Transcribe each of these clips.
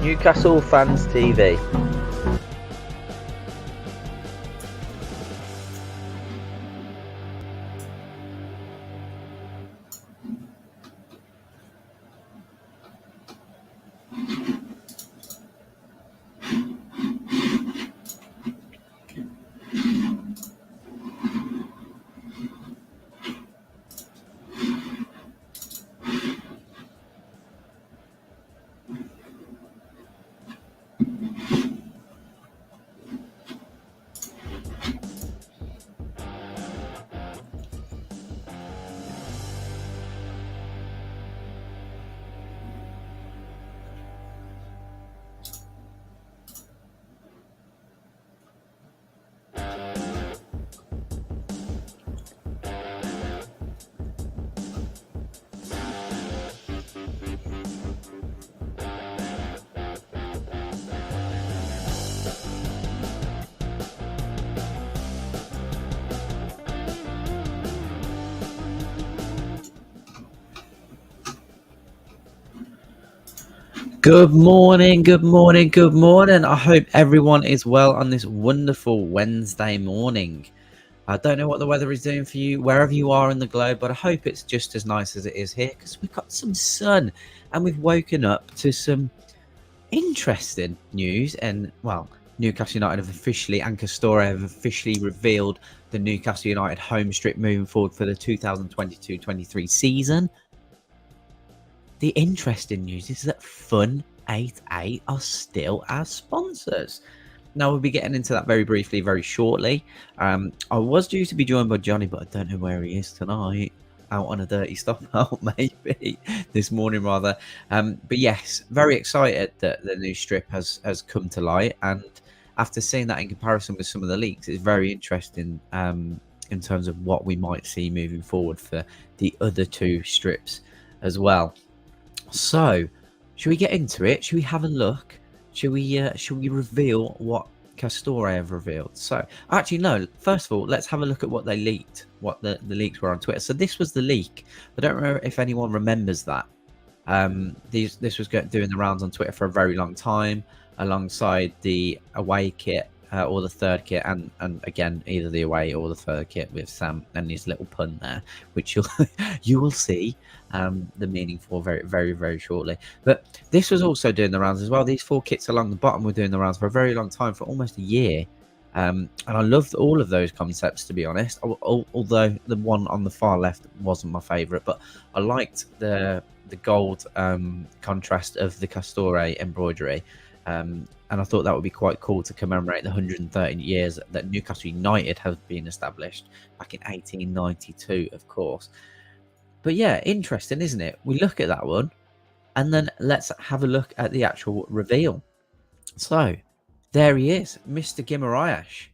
Newcastle Fans TV. Good morning, good morning, good morning. I hope everyone is well on this wonderful Wednesday morning. I don't know what the weather is doing for you wherever you are in the globe, but I hope it's just as nice as it is here because we've got some sun and we've woken up to some interesting news. And well, Newcastle United have officially, and Castore have officially revealed the Newcastle United home strip moving forward for the 2022-23 season. The interesting news is that Fun 88 are still our sponsors. Now, we'll be getting into that very briefly, very shortly. I was due to be joined by Johnny, but I don't know where he is tonight. Out on a dirty stop out, maybe this morning, rather. But yes, very excited that the new strip has come to light. And after seeing that in comparison with some of the leaks, it's very interesting in terms of what we might see moving forward for the other two strips as well. So, should we get into it? Should we have a look? Should we reveal what Castore have revealed? So, actually, no. First of all, let's have a look at what they leaked, what the leaks were on Twitter. So, this was the leak. I don't know if anyone remembers that. This was doing the rounds on Twitter for a very long time, alongside the away kit or the third kit, and again either the away or the third kit with Sam and his little pun there, which you will see the meaning for very, very, very shortly. But this was also doing the rounds as well. These four kits along the bottom were doing the rounds for a very long time, for almost a year. And I loved all of those concepts, to be honest, although the one on the far left wasn't my favorite, but I liked the gold contrast of the Castore embroidery. And I thought that would be quite cool to commemorate the 130 years that Newcastle United have been established back in 1892, of course. But yeah, interesting, isn't it? We look at that one, and then let's have a look at the actual reveal. So, there he is, Mr. Guimaraes,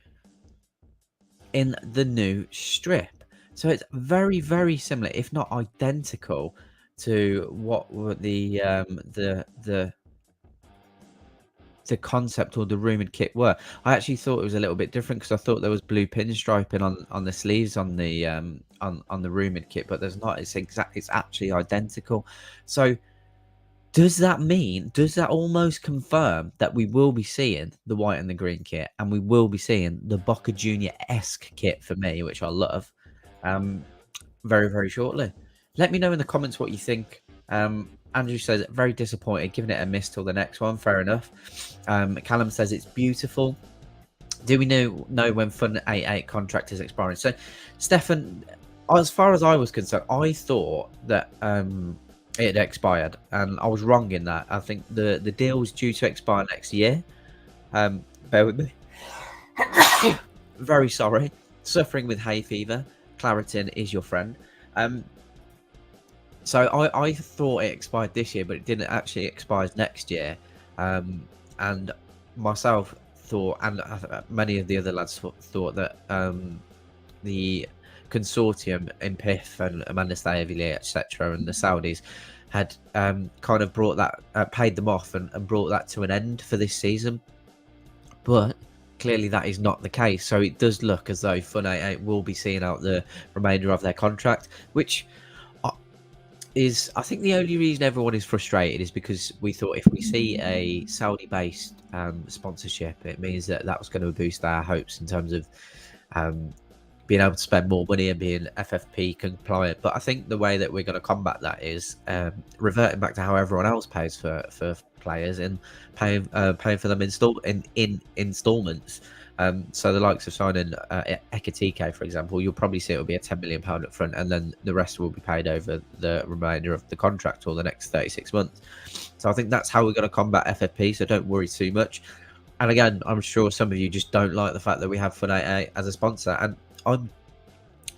in the new strip. So it's very, very similar, if not identical, to what the concept or the rumored kit were. I actually thought it was a little bit different because I thought there was blue pinstriping on the sleeves on the rumored kit, but there's not. It's actually identical. So does that almost confirm that we will be seeing the white and the green kit, and we will be seeing the Boca Junior-esque kit for me, which I love, very, very shortly? Let me know in the comments what you think. Andrew says, very disappointed, giving it a miss till the next one. Fair enough. Callum says it's beautiful. Do we know when Fun 88 contract is expiring? So, Stefan, as far as I was concerned, I thought that it had expired, and I was wrong in that. I think the deal was due to expire next year. Bear with me. Very sorry. Suffering with hay fever. Claritin is your friend. So I thought it expired this year, but it didn't actually expire next year. And myself thought, and many of the other lads thought that the consortium in PIF and Amanda Stavely, etc., and the Saudis had kind of brought that, paid them off and brought that to an end for this season. But clearly that is not the case. So it does look as though Fun 88 will be seeing out the remainder of their contract, which is I think the only reason everyone is frustrated is because we thought if we see a Saudi-based sponsorship, it means that was going to boost our hopes in terms of um, being able to spend more money and being FFP compliant. But I think the way that we're going to combat that is reverting back to how everyone else pays for players and paying for them in installments. So the likes of signing Ekatike, for example, you'll probably see it'll be a £10 million up front, and then the rest will be paid over the remainder of the contract or the next 36 months. So I think that's how we're going to combat FFP. So don't worry too much. And again, I'm sure some of you just don't like the fact that we have Funete as a sponsor, and I'm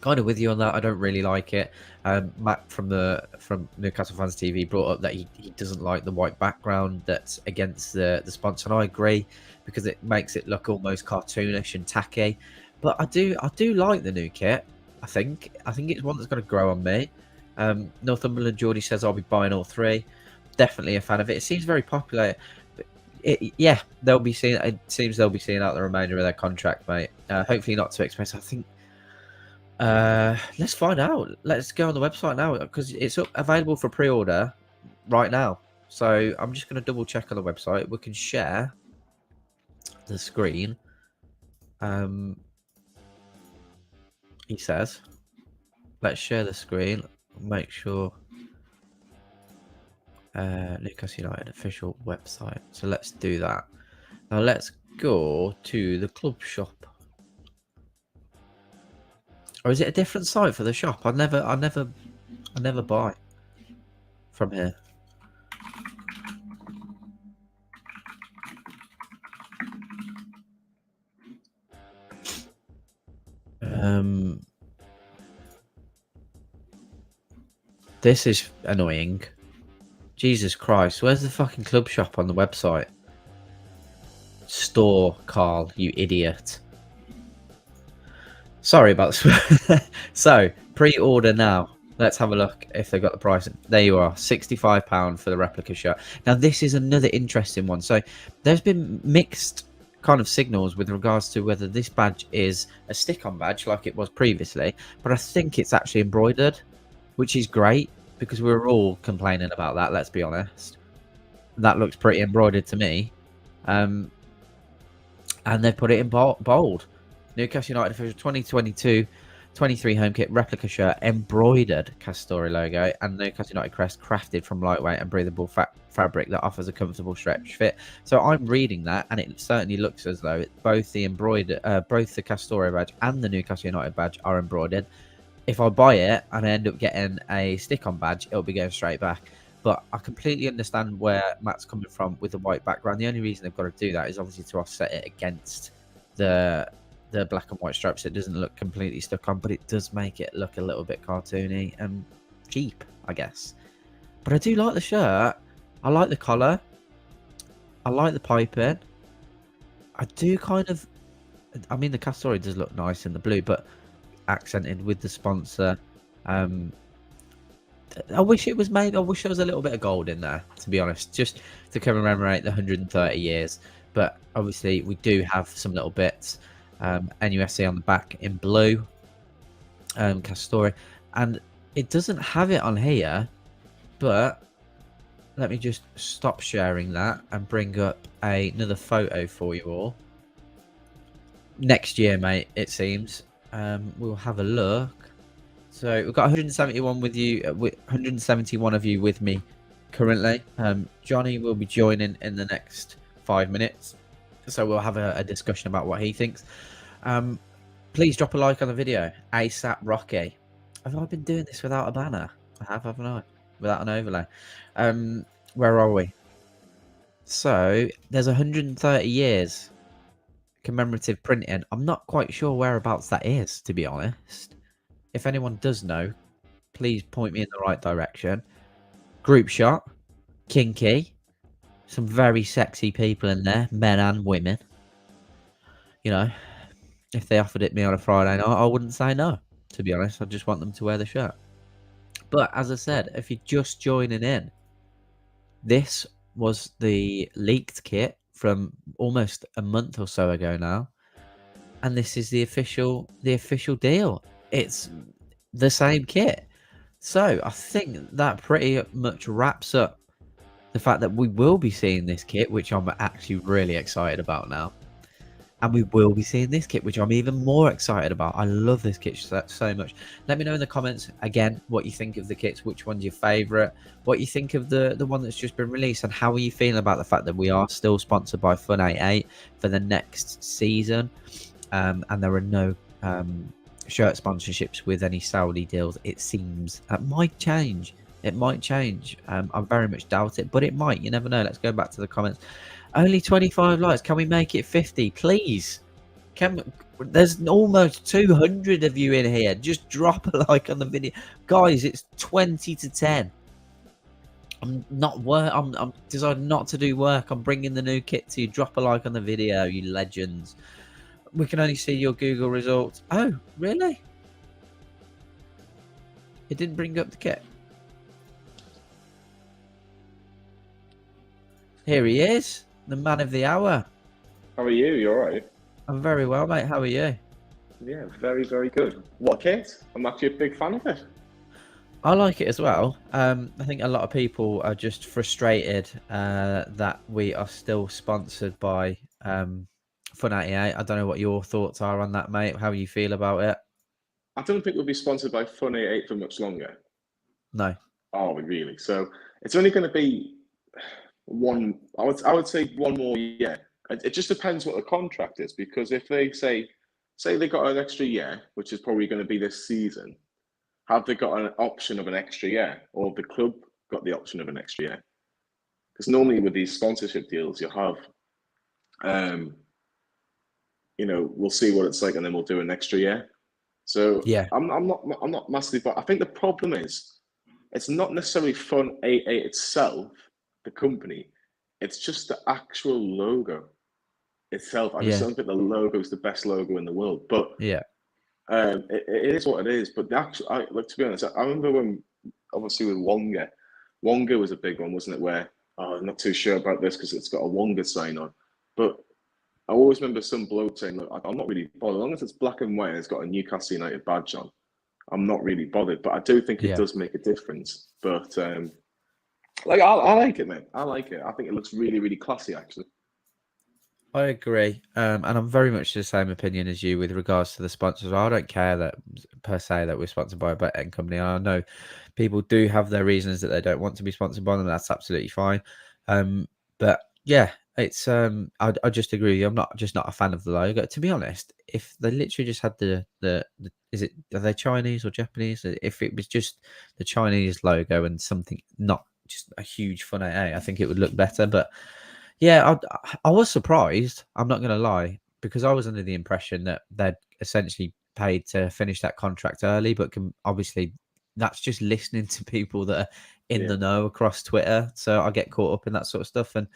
kind of with you on that. I don't really like it. Matt from Newcastle Fans TV brought up that he doesn't like the white background that's against the sponsor, and I agree, because it makes it look almost cartoonish and tacky. But I do like the new kit. I think it's one that's going to grow on me. Northumberland Geordie says I'll be buying all three. Definitely a fan of it. It seems very popular. Yeah, they'll be seeing. It seems they'll be seeing out the remainder of their contract, mate. Hopefully not too expensive. I think. Let's find out. Let's go on the website now, because it's available for pre-order right now. So I'm just going to double check on the website. We can share the screen. He says, let's share the screen. Make sure. Newcastle United official website. So let's do that. Now let's go to the club shop. Or is it a different site for the shop? I never buy from here. This is annoying. Jesus Christ, where's the fucking club shop on the website? Store, Carl, you idiot. Sorry about this. So, pre-order now. Let's have a look if they've got the price. There you are, £65 for the replica shirt. Now, this is another interesting one. So, there's been mixed kind of signals with regards to whether this badge is a stick-on badge like it was previously, but I think it's actually embroidered, which is great, because we were all complaining about that, let's be honest. That looks pretty embroidered to me. And they've put it in bold. Newcastle United official 2022-23 home kit replica shirt, embroidered Castore logo, and Newcastle United crest crafted from lightweight and breathable fabric that offers a comfortable stretch fit. So I'm reading that, and it certainly looks as though both the Castore badge and the Newcastle United badge are embroidered. If I buy it and I end up getting a stick-on badge, it'll be going straight back. But I completely understand where Matt's coming from with the white background. The only reason they've got to do that is obviously to offset it against the black and white stripes. It doesn't look completely stuck on, but it does make it look a little bit cartoony and cheap, I guess. But I do like the shirt. I like the collar. I like the piping. I do kind of... I mean, the Castore does look nice in the blue, but accented with the sponsor. I wish it was made. I wish there was a little bit of gold in there, to be honest, just to commemorate the 130 years. But obviously, we do have some little bits. NUFC on the back in blue, Castore, and it doesn't have it on here, but let me just stop sharing that and bring up another photo for you all. Next year, mate, it seems. We'll have a look. So we've got 171 with you, 171 of you with me currently. Johnny will be joining in the next 5 minutes, so we'll have a discussion about what he thinks. Please drop a like on the video. ASAP Rocky. Have I been doing this without a banner? I have, haven't I? Without an overlay. Where are we? So there's 130 years commemorative printing. I'm not quite sure whereabouts that is, to be honest. If anyone does know, please point me in the right direction. Group shot. Kinky. Some very sexy people in there, men and women. You know, if they offered it me on a Friday night, I wouldn't say no, to be honest. I just want them to wear the shirt. But as I said, if you're just joining in, this was the leaked kit from almost a month or so ago now, and this is the official deal. It's the same kit. So I think that pretty much wraps up the fact that we will be seeing this kit, which I'm actually really excited about now. And we will be seeing this kit, which I'm even more excited about. I love this kit so much. Let me know in the comments, again, what you think of the kits, which one's your favourite, what you think of the one that's just been released, and how are you feeling about the fact that we are still sponsored by Fun 88 for the next season. And there are no shirt sponsorships with any Saudi deals. It seems it might change. It might change. I very much doubt it, but it might. You never know. Let's go back to the comments. Only 25 likes. Can we make it 50, please? There's almost 200 of you in here. Just drop a like on the video, guys. It's 20 to 10. I'm decided not to do work. I'm bringing the new kit to you. Drop a like on the video, you legends. We can only see your Google results. Oh, really? It didn't bring up the kit. Here he is, the man of the hour. How are you? You alright? I'm very well, mate. How are you? Yeah, very, very good. What kit? I'm actually a big fan of it. I like it as well. I think a lot of people are just frustrated that we are still sponsored by Fun 88. I don't know what your thoughts are on that, mate. How you feel about it? I don't think we'll be sponsored by Fun 88 for much longer. No. Are we really? So it's only going to be one. I would say one more year. It just depends what the contract is, because if they say they got an extra year, which is probably going to be this season, have they got an option of an extra year, or the club got the option of an extra year? Because normally with these sponsorship deals, you have, we'll see what it's like, and then we'll do an extra year. So Yeah, I'm not massively, but I think the problem is it's not necessarily Fun 88 itself, the company. It's just the actual logo itself. I just yeah, don't think the logo is the best logo in the world, but yeah, it is what it is. But the actual, to be honest, I remember when, obviously with Wonga was a big one, wasn't it? Where I'm not too sure about this because it's got a Wonga sign on, but I always remember some bloke saying, "Look, I'm not really bothered as long as it's black and white and it's got a Newcastle United badge on. I'm not really bothered." But I do think it yeah. does make a difference. But I like it, man. I like it. I think it looks really, really classy, actually. I agree, and I'm very much the same opinion as you with regards to the sponsors. I don't care that per se that we're sponsored by a betting company. I know people do have their reasons that they don't want to be sponsored by them. That's absolutely fine. But yeah, it's I just agree with you. I'm not a fan of the logo. To be honest, if they literally just had the are they Chinese or Japanese? If it was just the Chinese logo and something, not just a huge Fun 88, I think it would look better. But yeah, I was surprised. I'm not going to lie, because I was under the impression that they'd essentially paid to finish that contract early, but obviously that's just listening to people that are in Yeah, the know across Twitter. So I get caught up in that sort of stuff, and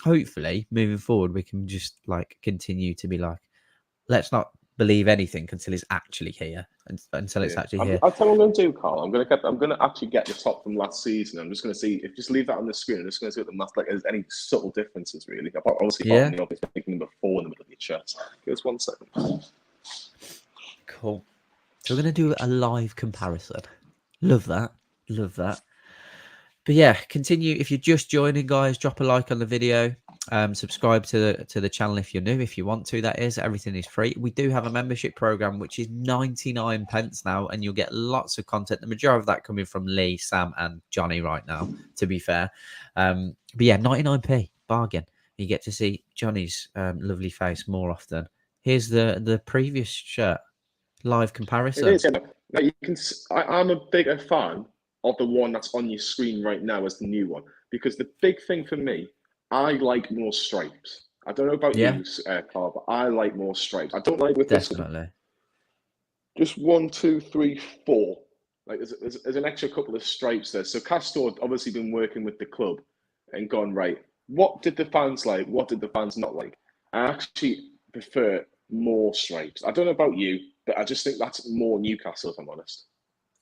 hopefully moving forward we can just like continue to be like, let's not believe anything until it's actually here, and until it's yeah. actually here. I'll tell you what I'm going to do, Carl. I'm going to actually get the top from last season. I'm just going to see if just leave that on the screen. I'm just going to see what the math like. Is any subtle differences really? Obviously, apart Yeah, from the obvious making number 4 in the middle of your chest. Give us 1 second. cool. So we're going to do a live comparison. Love that. Love that. But yeah, continue. If you're just joining, guys, drop a like on the video. Subscribe to the channel if you're new. If you want to, that is. Everything is free. We do have a membership program, which is 99 pence now, and you'll get lots of content. The majority of that coming from Lee, Sam, and Johnny right now, to be fair. But yeah, 99p bargain. You get to see Johnny's lovely face more often. Here's the previous shirt live It comparison. is. Yeah. Now you can. I'm a bigger fan of the one that's on your screen right now as the new one, because the big thing for me, I like more stripes. I don't know about Yeah, you, Carl, but I like more stripes. I don't like with this one. definitely. Just 1, 2, 3, 4. Like there's an extra couple of stripes there. So Castor obviously been working with the club and gone, right, what did the fans like? What did the fans not like? I actually prefer more stripes. I don't know about you, but I just think that's more Newcastle, if I'm honest.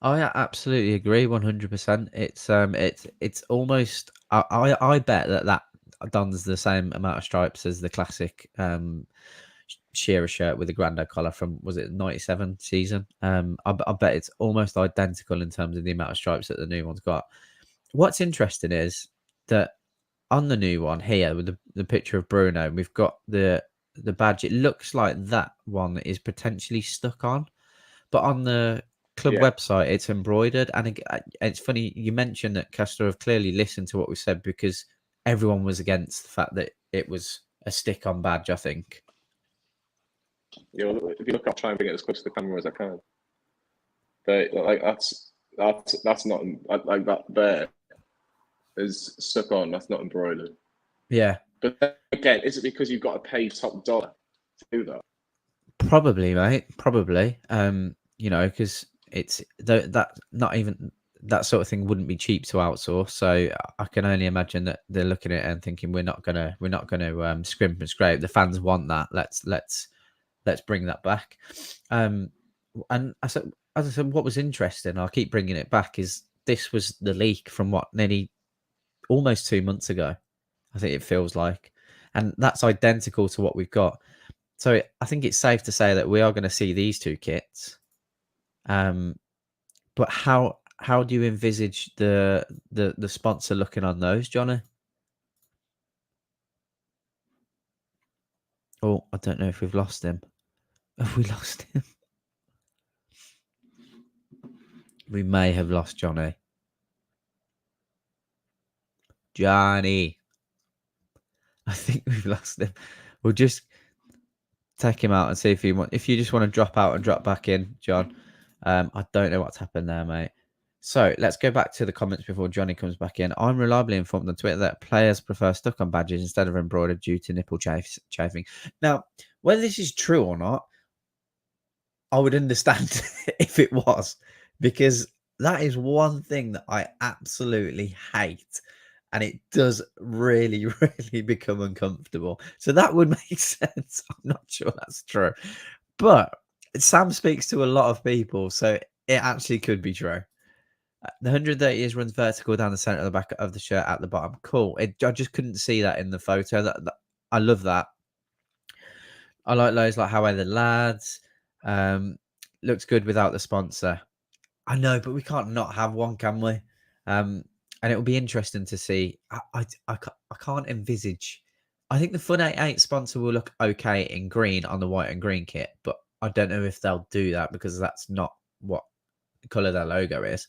I absolutely agree, 100%. It's almost I bet that dons the same amount of stripes as the classic Shearer shirt with a Grandad collar from, was it 97 season? I bet it's almost identical in terms of the amount of stripes that the new one's got. What's interesting is that on the new one here with the picture of Bruno, we've got the badge. It looks like that one is potentially stuck on, but on the club website it's embroidered. And it's funny you mentioned that Castro have clearly listened to what we said, because everyone was against the fact that it was a stick-on badge, I think. You know, if you look, I'll try and bring it as close to the camera as I can. But like that's not like that there is stuck on. That's not embroidered. Yeah. But then, again, is it because you've got to pay top dollar to do that? Probably, mate. Probably. You know, because it's that not even that sort of thing wouldn't be cheap to outsource. So I can only imagine that they're looking at it and thinking we're not gonna scrimp and scrape. The fans want that. Let's bring that back. And as I said, what was interesting, I'll keep bringing it back, is this was the leak from nearly almost 2 months ago. I think it feels like, and that's identical to what we've got. So I think it's safe to say that we are going to see these two kits. But how do you envisage the sponsor looking on those, Johnny? Oh, I don't know if we've lost him. Have we lost him? We may have lost Johnny. Johnny. I think we've lost him. We'll just take him out and see if you just want to drop out and drop back in, John. I don't know what's happened there, mate. So let's go back to the comments before Johnny comes back in. I'm reliably informed on Twitter that players prefer stuck-on badges instead of embroidered due to nipple chafing. Now, whether this is true or not, I would understand if it was, because that is one thing that I absolutely hate. And it does really, really become uncomfortable. So that would make sense. I'm not sure that's true. But Sam speaks to a lot of people, so it actually could be true. The 130 years runs vertical down the center of the back of the shirt at the bottom. Cool. I just couldn't see that in the photo. I love that. I like those, like How Are the Lads. Looks good without the sponsor. I know, but we can't not have one, can we? And it will be interesting to see. I can't envisage. I think the Fun 88 sponsor will look okay in green on the white and green kit, but I don't know if they'll do that because that's not what colour their logo is.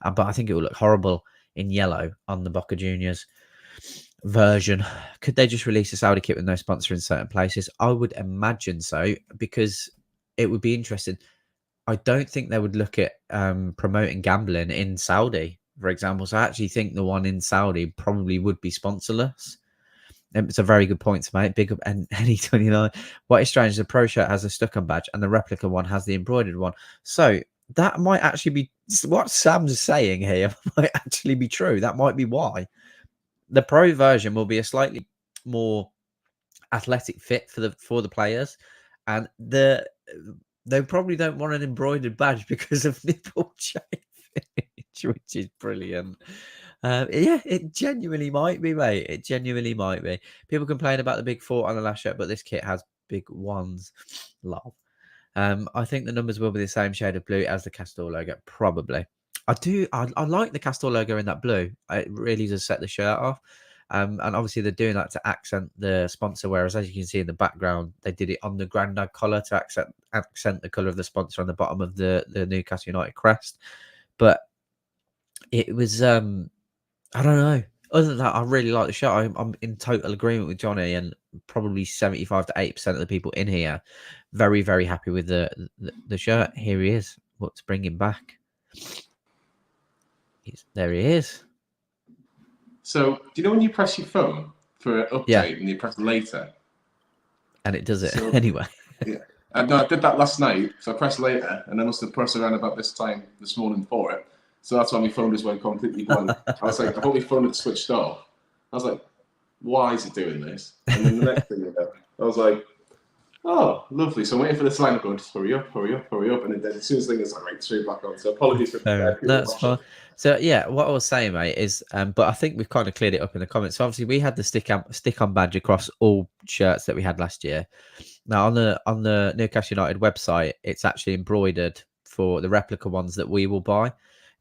But I think it will look horrible in yellow on the Boca Juniors version. Could they just release a Saudi kit with no sponsor in certain places? I would imagine so, because it would be interesting. I don't think they would look at promoting gambling in Saudi, for example. So I actually think the one in Saudi probably would be sponsorless. It's a very good point to make. Big up NE29. What is strange is the pro shirt has a stuck-on badge and the replica one has the embroidered one. So that might actually be what Sam's saying here. Might actually be true. That might be why the pro version will be a slightly more athletic fit for the players, and they probably don't want an embroidered badge because of nipple chafing, which is brilliant. Yeah, it genuinely might be, mate. It genuinely might be. People complain about the big 4 on the last shirt, but this kit has big ones. Love. I think the numbers will be the same shade of blue as the Castor logo. Probably. I like the Castor logo in that blue. It really does set the shirt off. And obviously they're doing that to accent the sponsor, whereas as you can see in the background, they did it on the Grandad collar to accent the colour of the sponsor on the bottom of the Newcastle United crest. But it was, I don't know. Other than that, I really like the shirt. I'm in total agreement with Johnny, and probably 75 to 80% of the people in here very, very happy with the shirt. Here he is. Let's bring him back. There he is. So, do you know when you press your phone for an update and you press later? And it does it anyway. Yeah. No, I did that last night. So I pressed later and I must have pressed around about this time this morning for it. So that's why my phone just went completely blank. I was like, I thought my phone had switched off. I was like, why is it doing this? And then the next thing you know, I was like, oh, lovely. So I'm waiting for this line going, just hurry up. And then as soon as the thing is like, right, straight back on. So apologies for that. That's fine. So yeah, what I was saying, mate, is, but I think we've kind of cleared it up in the comments. So obviously we had the stick-on badge across all shirts that we had last year. Now on the Newcastle United website, it's actually embroidered for the replica ones that we will buy.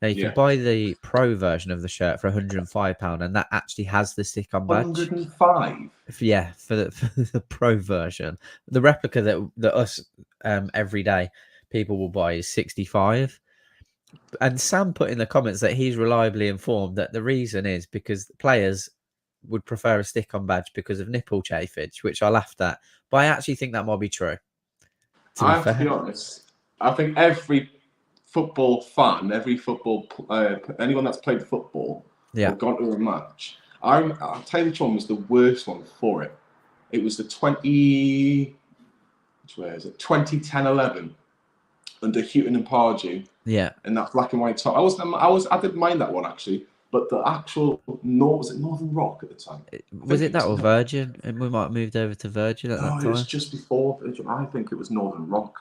Now you can buy the pro version of the shirt for £105, and that actually has the stick-on badge. 105. Yeah, for the pro version. The replica that us everyday people will buy is 65. And Sam put in the comments that he's reliably informed that the reason is because players would prefer a stick-on badge because of nipple chafage, which I laughed at. But I actually think that might be true. I have to be honest. I think every football fan, anyone that's played football or gone to a match, I'll tell you which one was the worst one for it. It was the 2010-11 under Houghton and Pardew. Yeah. In that black and white top. I didn't mind that one actually, but the actual was it Northern Rock at the time? Was it that or Virgin? And we might have moved over to Virgin at that time. It was just before Virgin. I think it was Northern Rock.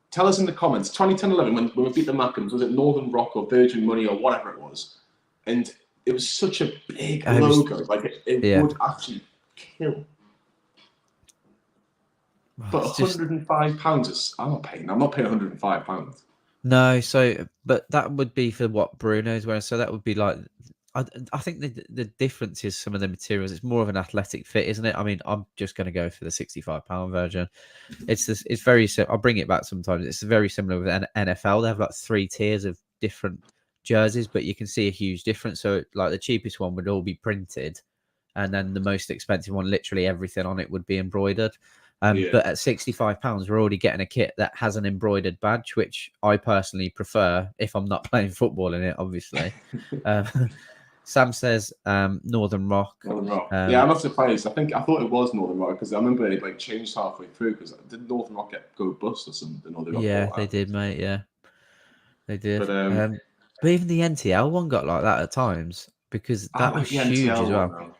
Tell us in the comments. 2010-11 when we beat the Mackhams, was it Northern Rock or Virgin Money or whatever it was? And it was such a big logo, like it would actually kill. But £105 is I'm not paying £105. No, but that would be for what Bruno's wearing. So that would be like, I think the difference is some of the materials. It's more of an athletic fit, isn't it? I mean, I'm just going to go for the £65 version. It's very. I'll bring it back sometimes. It's very similar with NFL. They have like 3 tiers of different jerseys, but you can see a huge difference. So like the cheapest one would all be printed, and then the most expensive one, literally everything on it would be embroidered. But at £65, we're already getting a kit that has an embroidered badge, which I personally prefer if I'm not playing football in it, obviously. Sam says Northern Rock. Northern Rock. I'm not surprised. I thought it was Northern Rock because I remember it like changed halfway through because did Northern Rock go bust or something? They did, mate. Yeah, they did. But even the NTL one got like that at times because that was huge as well.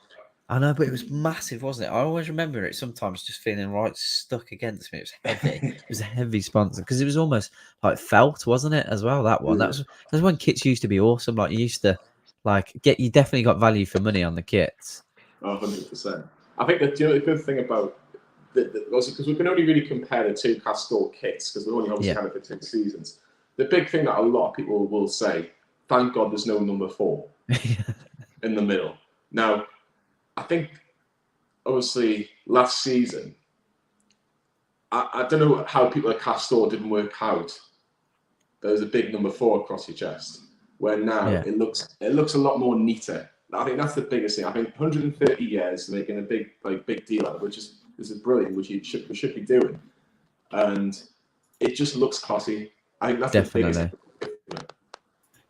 I know, but it was massive, wasn't it? I always remember it sometimes just feeling right stuck against me. It was heavy. It was a heavy sponsor because it was almost like felt, wasn't it, as well, that one? That's when kits used to be awesome. Like you used to you definitely got value for money on the kits. 100%. I think that the good thing about because we can only really compare the two Castore kits because we only obviously had it for 2 seasons. The big thing that a lot of people will say, thank God there's no number 4 in the middle. Now, I think, obviously, last season, I don't know how people at Castore didn't work out. There was a big number 4 across your chest, where now it looks a lot more neater. I think that's the biggest thing. I think 130 years making a big deal out of it, which is brilliant, which we should be doing, and it just looks classy. I think that's the biggest thing.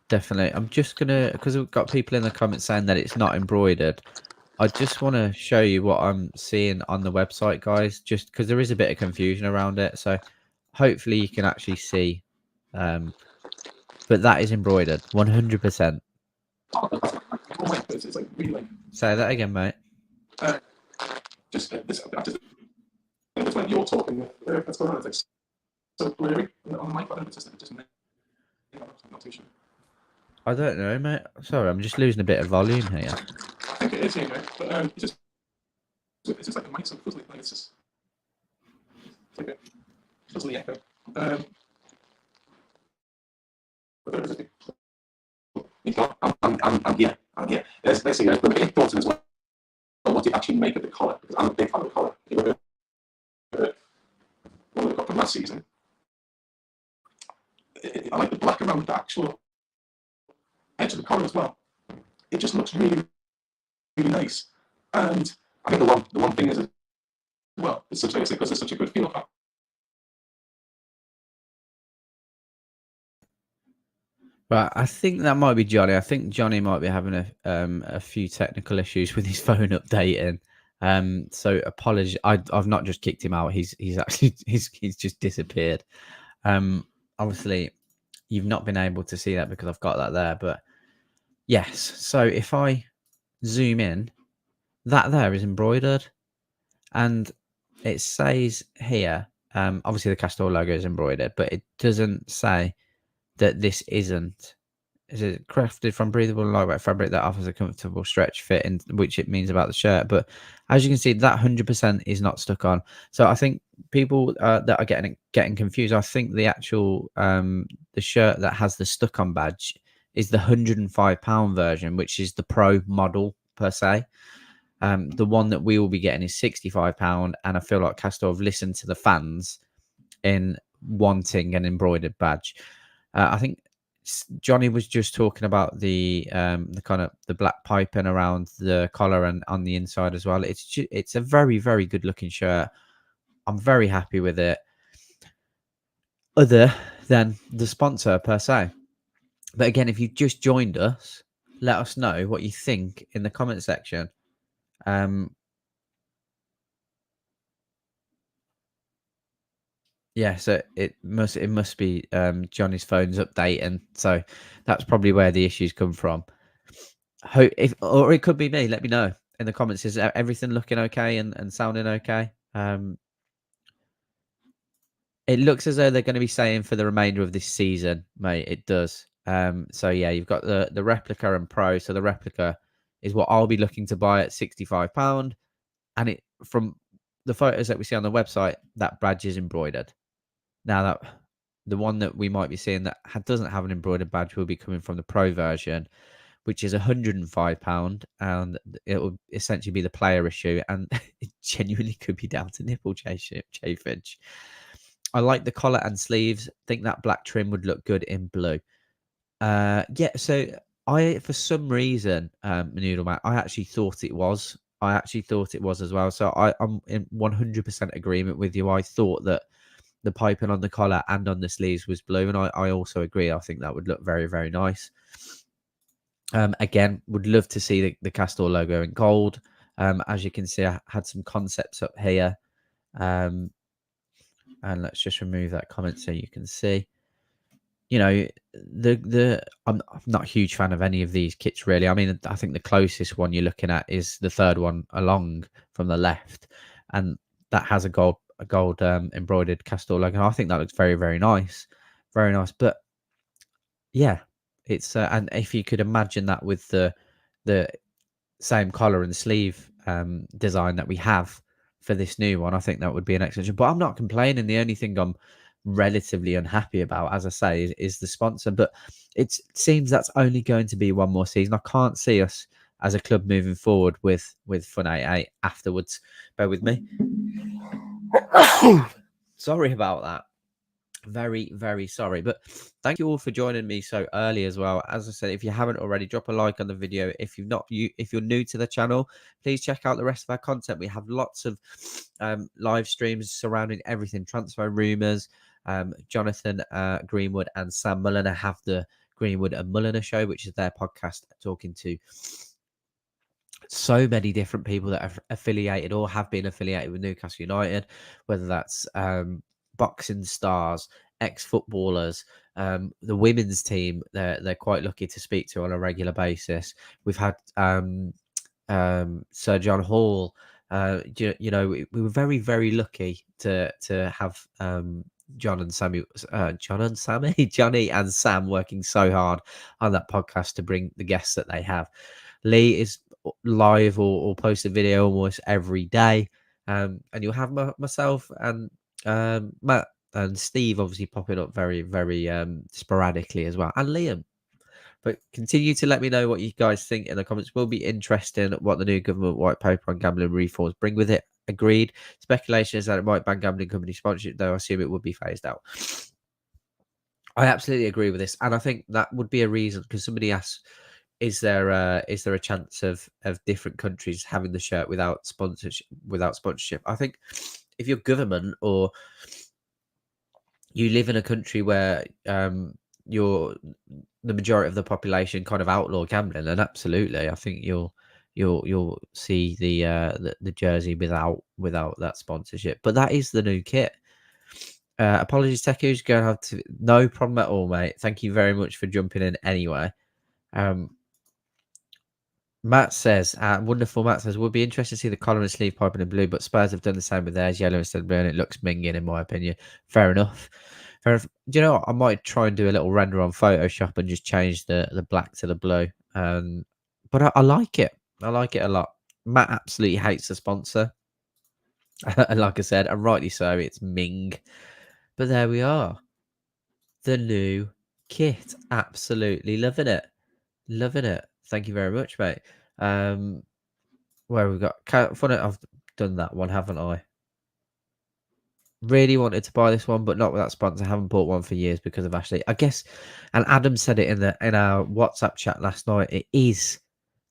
Definitely. I'm just gonna because we've got people in the comments saying that it's not embroidered. I just want to show you what I'm seeing on the website, guys, just because there is a bit of confusion around it. So hopefully you can actually see. But that is embroidered, 100%. Say that again, mate. Just when you're talking, that's going on. It's so blurry on the mic, but it's just not too sure. I don't know, mate. Sorry, I'm just losing a bit of volume here. I think it is here, mate. But it's just like a mic, so it feels like it's just like it feels like echo. I'm here. There's basically a bit important as well. What do you actually make of the collar? Because I'm a big fan of the collar. You look at what we got from last season. I like the black around the actual edge of the collar as well. It just looks really, really nice. And I think the one thing is, well, it's such a good feel of that. Right, I think that might be Johnny. I think Johnny might be having a few technical issues with his phone updating. So apologies. I've not just kicked him out. He's actually he's just disappeared. Obviously, you've not been able to see that because I've got that there. But yes, so if I zoom in, that there is embroidered, and it says here. Obviously, the Castore logo is embroidered, but it doesn't say that this isn't. Is it crafted from breathable and lightweight fabric that offers a comfortable stretch fit, which it means about the shirt. But as you can see, that 100% is not stuck on. So I think people that are getting confused, I think the actual the shirt that has the stuck on badge is the £105 version, which is the pro model per se. The one that we will be getting is £65, and I feel like Castor have listened to the fans in wanting an embroidered badge. I think Johnny was just talking about the kind of the black piping around the collar and on the inside as well. It's a very, very good looking shirt. I'm very happy with it, other than the sponsor per se. But again, if you just joined us, let us know what you think in the comment section. Yeah, so it must be Johnny's phone's updating, so that's probably where the issues come from. Or it could be me. Let me know in the comments. Is everything looking okay and sounding okay? It looks as though they're going to be saying for the remainder of this season, mate. It does. So yeah, you've got the replica and pro. So the replica is what I'll be looking to buy at £65, and it from the photos that we see on the website, that badge is embroidered. Now that the one that we might be seeing that doesn't have an embroidered badge will be coming from the pro version, which is £105, and it will essentially be the player issue, and it genuinely could be down to nipple chafage. I like the collar and sleeves. Think that black trim would look good in blue. Yeah, so I, for some reason, Noodle Man, I actually thought it was. I actually thought it was as well. So I'm in 100% agreement with you. I thought that the piping on the collar and on the sleeves was blue, and I also agree. I think that would look very, very nice. Again, would love to see the Castor logo in gold. As you can see, I had some concepts up here. And let's just remove that comment so you can see. You know, I'm not a huge fan of any of these kits, really. I mean, I think the closest one you're looking at is the third one along from the left, and that has a gold embroidered Castor logo. I think that looks very, very nice, very nice. But yeah, it's and if you could imagine that with the same collar and sleeve design that we have for this new one, I think that would be an excellent. But I'm not complaining. The only thing I'm relatively unhappy about, as I say, is the sponsor. But it seems that's only going to be one more season. I can't see us as a club moving forward with Fun 88 afterwards. Bear with me. Sorry about that. Very, very sorry. But thank you all for joining me so early as well. As I said, if you haven't already, drop a like on the video. If you're new to the channel, please check out the rest of our content. We have lots of live streams surrounding everything, transfer rumors. Jonathan Greenwood and Sam Mulliner have the Greenwood and Mulliner show, which is their podcast talking to so many different people that are affiliated or have been affiliated with Newcastle United, whether that's boxing stars, ex-footballers, the women's team. They're quite lucky to speak to on a regular basis. We've had Sir John Hall. We were very, very lucky to have Johnny and Sam working so hard on that podcast to bring the guests that they have. Lee is live or post a video almost every day, and you'll have myself and Matt and Steve obviously popping up very, very sporadically as well, and Liam. But continue to let me know what you guys think in the comments. Will be interesting what the new government white paper on gambling reforms bring with it. Agreed. Speculation is that it might ban gambling company sponsorship, though I assume it would be phased out. I absolutely agree with this, and I think that would be a reason, because somebody asked, is there a chance of different countries having the shirt without sponsorship? I think if you're government or you live in a country where you're the majority of the population kind of outlaw gambling, then absolutely, I think you'll see the jersey without that sponsorship. But that is the new kit. Apologies, Teku. Going to have to, no problem at all, mate. Thank you very much for jumping in anyway. Matt says, wonderful. Matt says, would be interested to see the collar and sleeve piping in blue, but Spurs have done the same with theirs, yellow instead of blue, and it looks minging, in my opinion. Fair enough. Do you know what? I might try and do a little render on Photoshop and just change the black to the blue. But I like it. I like it a lot. Matt absolutely hates the sponsor. And like I said, and rightly so, it's Ming. But there we are. The new kit. Absolutely loving it. Loving it. Thank you very much, mate. Where we got... Funny, I've done that one, haven't I? Really wanted to buy this one, but not with that sponsor. I haven't bought one for years because of Ashley. I guess, and Adam said it in our WhatsApp chat last night. It is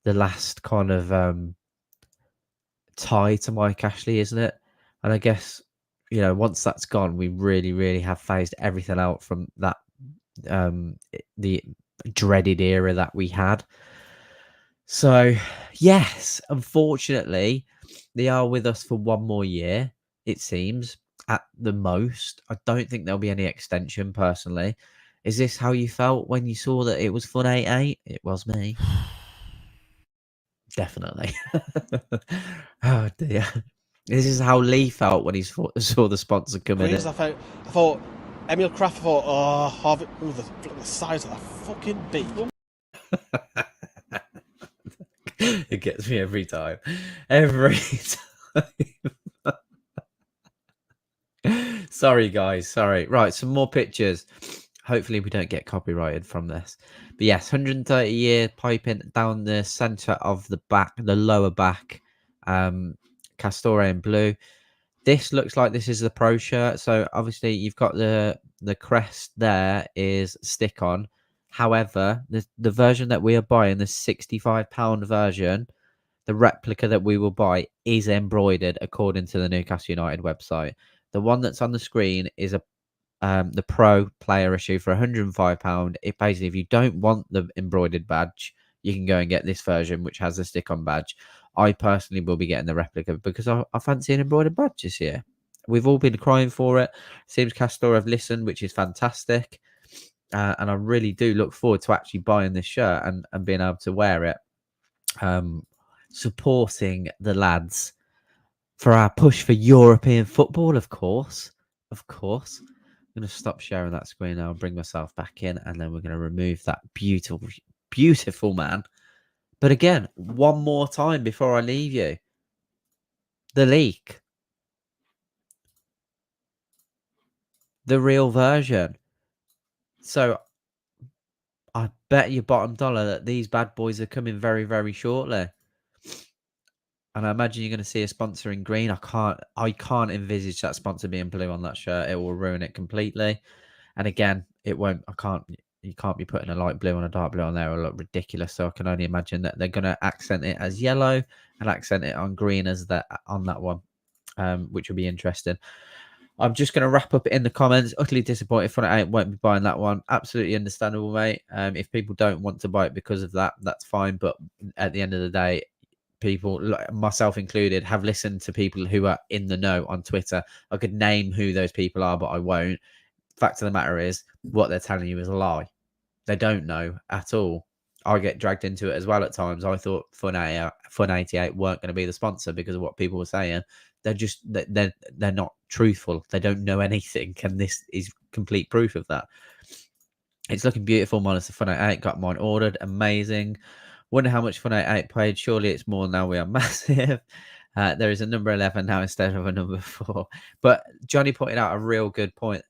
the last kind of tie to Mike Ashley, isn't it? And I guess, you know, once that's gone, we really, really have phased everything out from that the dreaded era that we had. So yes, unfortunately, they are with us for one more year, it seems, at the most. I don't think there'll be any extension, personally. Is this how you felt when you saw that it was Fun 88? It was me. Definitely. Oh dear. This is how Lee felt when he saw the sponsor come in. I thought Emil Kraft, oh, Harvey, the size of that fucking beak. It gets me every time. Every time. Sorry, guys. Sorry. Right, some more pictures. Hopefully we don't get copyrighted from this. But yes, 130-year piping down the centre of the back, the lower back, Castore in blue. This looks like this is the pro shirt. So obviously you've got the crest there is stick on. However, the version that we are buying, the £65 version, the replica that we will buy is embroidered according to the Newcastle United website. The one that's on the screen is the pro player issue for £105. It basically, if you don't want the embroidered badge, you can go and get this version, which has the stick-on badge. I personally will be getting the replica because I fancy an embroidered badge this year. We've all been crying for it. Seems Castore have listened, which is fantastic. And I really do look forward to actually buying this shirt and being able to wear it. Supporting the lads for our push for European football, of course. Of course. I'm going to stop sharing that screen now and bring myself back in, and then we're going to remove that beautiful, beautiful man. But again, one more time before I leave you. The leak. The real version. So I bet you bottom dollar that these bad boys are coming very, very shortly. And I imagine you're going to see a sponsor in green. I can't envisage that sponsor being blue on that shirt. It will ruin it completely. And again, it won't. You can't be putting a light blue and a dark blue on there. It'll look ridiculous. So I can only imagine that they're going to accent it as yellow and accent it on green as that on that one, which will be interesting. I'm just going to wrap up in the comments. Utterly disappointed for I won't be buying that one. Absolutely understandable, mate. If people don't want to buy it because of that, that's fine. But at the end of the day, people, myself included, have listened to people who are in the know on Twitter. I could name who those people are, but I won't. Fact of the matter is, what they're telling you is a lie. They don't know at all. I get dragged into it as well at times. I thought Fun 88 weren't going to be the sponsor because of what people were saying. They're not truthful. They don't know anything, and this is complete proof of that. It's looking beautiful, minus the Fun 88. Got mine ordered. Amazing. Wonder how much Fun 88 paid. Surely it's more now. We are massive. There is a number 11 now instead of a number 4. But Johnny pointed out a real good point.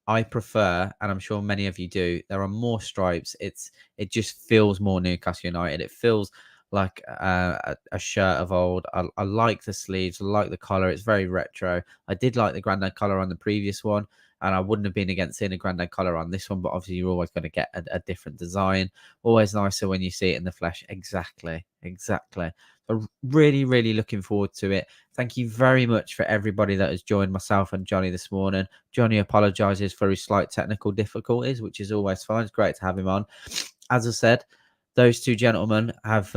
I prefer, and I'm sure many of you do, there are more stripes. It just feels more Newcastle United. It feels like a shirt of old. I like the sleeves. I like the collar. It's very retro. I did like the Grandad collar on the previous one, and I wouldn't have been against seeing a Grandad collar on this one, but obviously you're always going to get a different design. Always nicer when you see it in the flesh. Exactly. So really, really looking forward to it. Thank you very much for everybody that has joined myself and Johnny this morning. Johnny apologizes for his slight technical difficulties, which is always fine. It's great to have him on. As I said, those two gentlemen have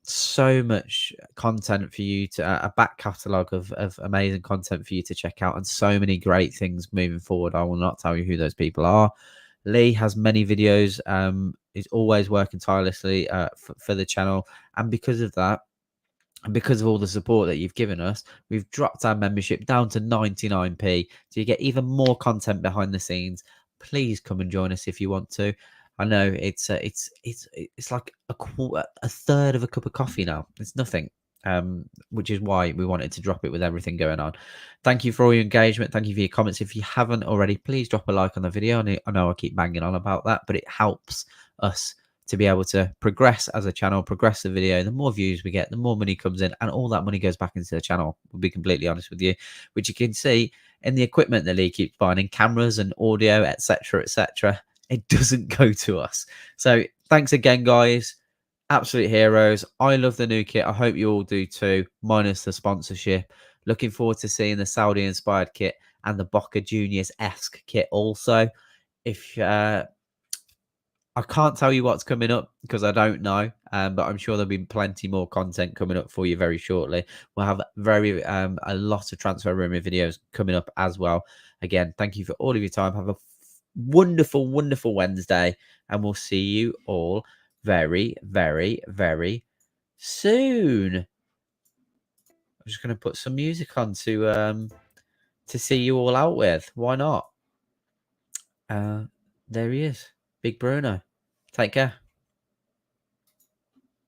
so much content for you to a back catalogue of amazing content for you to check out, and so many great things moving forward. I will not tell you who those people are. Lee has many videos, is always working tirelessly for the channel, and because of that, and because of all the support that you've given us, we've dropped our membership down to 99p, so you get even more content behind the scenes. Please come and join us if you want to. I know it's like a third of a cup of coffee now. It's nothing. which is why we wanted to drop it with everything going on. Thank you for all your engagement. Thank you for your comments. If you haven't already, please drop a like on the video. And I know I keep banging on about that, but it helps us to be able to progress as a channel, progress the video. The more views we get, the more money comes in, and all that money goes back into the channel. We'll be completely honest with you, which you can see in the equipment that Lee keeps buying, in cameras and audio, etc., etc. It doesn't go to us. So thanks again, guys. Absolute heroes. I love the new kit. I hope you all do too, minus the sponsorship. Looking forward to seeing the Saudi inspired kit and the Boca Juniors-esque kit also. If I can't tell you what's coming up because I don't know, but I'm sure there'll be plenty more content coming up for you very shortly. We'll have a lot of transfer rumor videos coming up as well. Again, thank you for all of your time. Have a wonderful, wonderful Wednesday, and we'll see you all very, very, very soon. I'm just going to put some music on to see you all out with. Why not? There he is. Big Bruno. Take care.